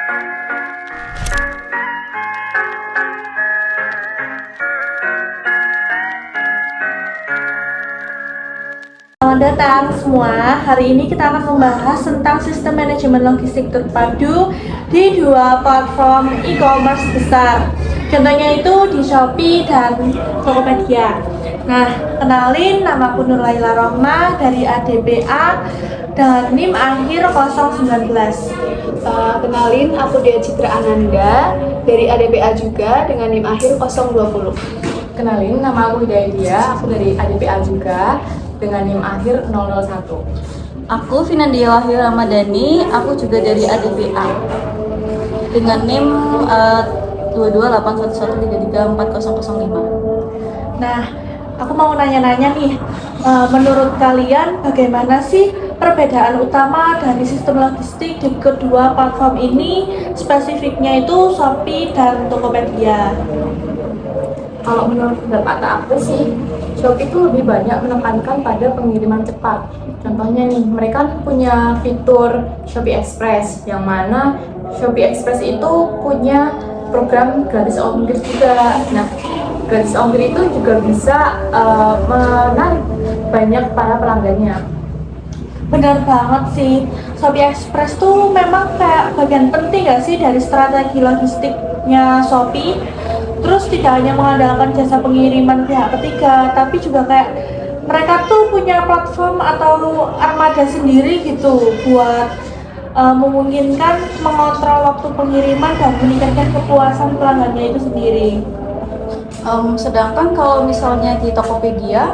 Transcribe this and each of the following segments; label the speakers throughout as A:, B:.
A: Selamat datang semua. Hari ini kita akan membahas tentang sistem manajemen logistik terpadu di dua platform e-commerce besar. Contohnya itu di Shopee dan Tokopedia. Nah, kenalin, nama aku Nurlaila Rohma dari ADBA dengan NIM akhir 019.
B: Kenalin, aku Dea Citra Ananda dari ADBA juga dengan NIM akhir 020.
C: Kenalin, nama aku Hidayah, aku dari ADBA juga dengan NIM akhir 001.
D: Aku Finandia Wahyu Ramadhani, aku juga dari ADBA dengan NIM 228113340005.
A: Nah, aku mau nanya-nanya nih, menurut kalian bagaimana sih perbedaan utama dari sistem logistik di kedua platform ini, spesifiknya itu Shopee dan Tokopedia?
C: Kalau menurut pendapat aku sih, Shopee itu lebih banyak menekankan pada pengiriman cepat. Contohnya nih, mereka punya fitur Shopee Express, yang mana Shopee Express itu punya program gratis ongkir juga. Nah, gratis ongkir itu juga bisa menarik banyak para pelanggannya.
A: Benar banget sih, Shopee Express tuh memang kayak bagian penting gak sih dari strategi logistiknya Shopee. Terus tidak hanya mengandalkan jasa pengiriman pihak ketiga, tapi juga kayak mereka tuh punya platform atau armada sendiri gitu buat memungkinkan mengontrol waktu pengiriman dan meningkatkan kepuasan pelanggannya itu sendiri.
D: Sedangkan kalau misalnya di Tokopedia,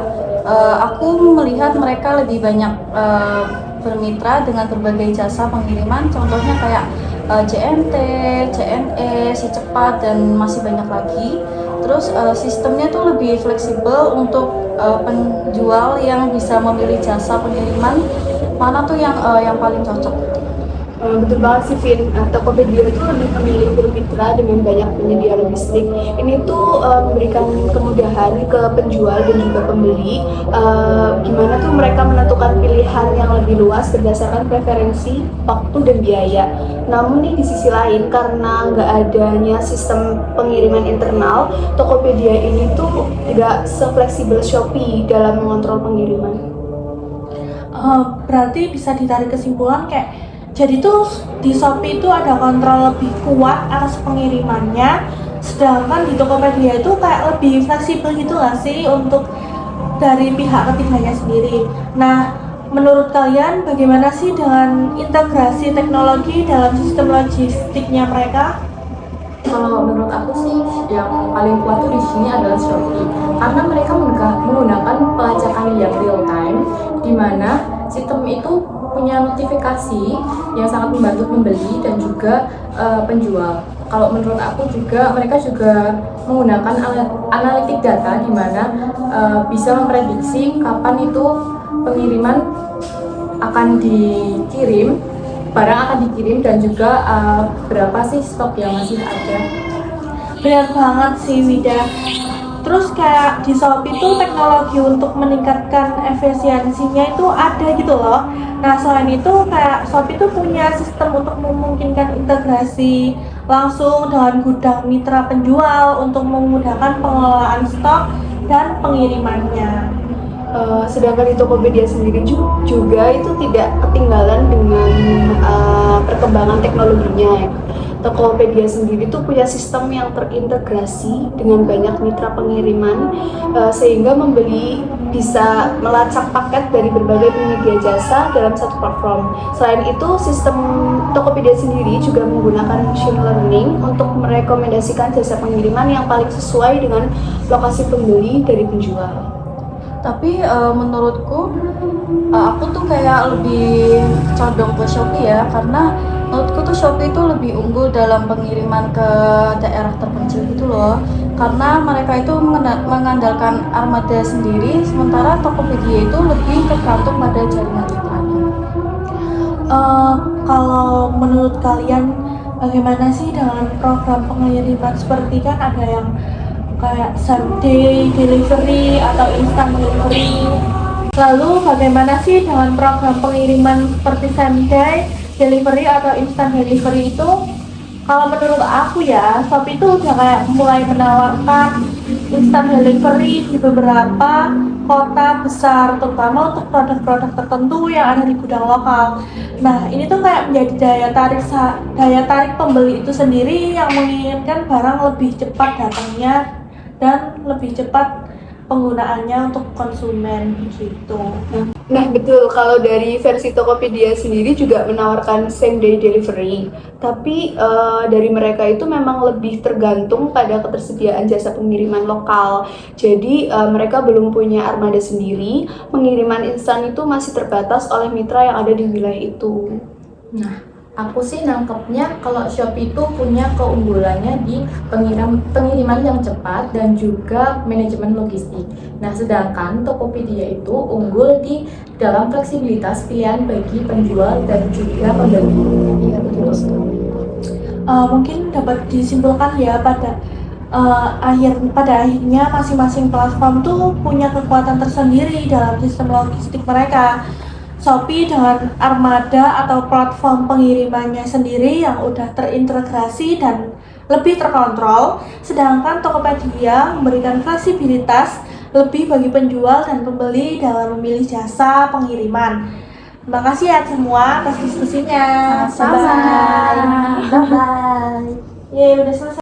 D: aku melihat mereka lebih banyak bermitra dengan berbagai jasa pengiriman, contohnya kayak JNT, CNE, Si Cepat, dan masih banyak lagi. Terus sistemnya tuh lebih fleksibel untuk penjual yang bisa memilih jasa pengiriman mana tuh yang paling cocok.
B: Betul banget sih, Vin. Tokopedia itu lebih memilih bermitra dengan banyak penyedia logistik. Ini tuh memberikan kemudahan ke penjual dan juga pembeli. Gimana tuh mereka menentukan pilihan yang lebih luas berdasarkan preferensi, waktu, dan biaya. Namun nih di sisi lain, karena nggak adanya sistem pengiriman internal, Tokopedia ini tuh nggak se-fleksibel Shopee dalam mengontrol pengiriman.
A: Berarti bisa ditarik kesimpulan kayak jadi tuh di Shopee itu ada kontrol lebih kuat atas pengirimannya, sedangkan di Tokopedia itu kayak lebih fleksibel gitu nggak sih untuk dari pihak ketiganya sendiri. Nah, menurut kalian bagaimana sih dengan integrasi teknologi dalam sistem logistiknya mereka?
C: Kalau menurut aku sih, yang paling kuat tuh di sini adalah Shopee, karena mereka menggunakan pelacakan yang real time, di mana sistem itu punya notifikasi yang sangat membantu pembeli dan juga penjual. Kalau menurut aku juga mereka juga menggunakan analitik data, di mana bisa memprediksi kapan itu pengiriman akan dikirim, barang akan dikirim, dan juga berapa sih stok yang masih ada.
A: Benar banget sih, Wida. Terus kayak di Shopee itu teknologi untuk meningkatkan efisiensinya itu ada gitu loh. Nah, selain itu kayak Shopee itu punya sistem untuk memungkinkan integrasi langsung dengan gudang mitra penjual untuk memudahkan pengelolaan stok dan pengirimannya.
B: Sedangkan di Tokopedia sendiri juga itu tidak ketinggalan dengan perkembangan teknologinya. Tokopedia sendiri tuh punya sistem yang terintegrasi dengan banyak mitra pengiriman, sehingga membeli bisa melacak paket dari berbagai penyedia jasa dalam satu platform. Selain itu, sistem Tokopedia sendiri juga menggunakan machine learning untuk merekomendasikan jasa pengiriman yang paling sesuai dengan lokasi pembeli dari penjual.
D: Tapi menurutku, aku tuh kayak lebih condong ke Shopee ya, karena menurutku tuh Shopee itu lebih unggul dalam pengiriman ke daerah terpencil gitu loh, karena mereka itu mengandalkan armada sendiri, sementara Tokopedia itu lebih tergantung pada jaringan mitranya.
A: Kalau menurut kalian bagaimana sih dengan program pengiriman seperti kan ada yang kayak same day delivery atau instant delivery. Lalu bagaimana sih dengan program pengiriman seperti same day delivery atau instant delivery itu? Kalau menurut aku ya, Shopee itu udah kayak mulai menawarkan instant delivery di beberapa kota besar, terutama untuk produk-produk tertentu yang ada di gudang lokal. Nah, ini tuh kayak menjadi daya tarik pembeli itu sendiri yang menginginkan barang lebih cepat datangnya dan lebih cepat penggunaannya untuk konsumen gitu.
B: Nah, betul. Kalau dari versi Tokopedia sendiri juga menawarkan same day delivery. Tapi dari mereka itu memang lebih tergantung pada ketersediaan jasa pengiriman lokal. Jadi mereka belum punya armada sendiri. Pengiriman instan itu masih terbatas oleh mitra yang ada di wilayah itu.
C: Nah, aku sih nangkepnya kalau Shopee itu punya keunggulannya di pengiriman yang cepat dan juga manajemen logistik. Nah, sedangkan Tokopedia itu unggul di dalam fleksibilitas pilihan bagi penjual dan juga pembeli.
B: Iya, betul sekali.
A: Mungkin dapat disimpulkan ya pada akhirnya masing-masing platform tuh punya kekuatan tersendiri dalam sistem logistik mereka. Shopee dengan armada atau platform pengirimannya sendiri yang udah terintegrasi dan lebih terkontrol, sedangkan Tokopedia memberikan fleksibilitas lebih bagi penjual dan pembeli dalam memilih jasa pengiriman. Terima kasih ya semua atas diskusinya.
D: Sama-sama.
A: Bye.
D: Bye-bye.
A: Yeay, udah selesai.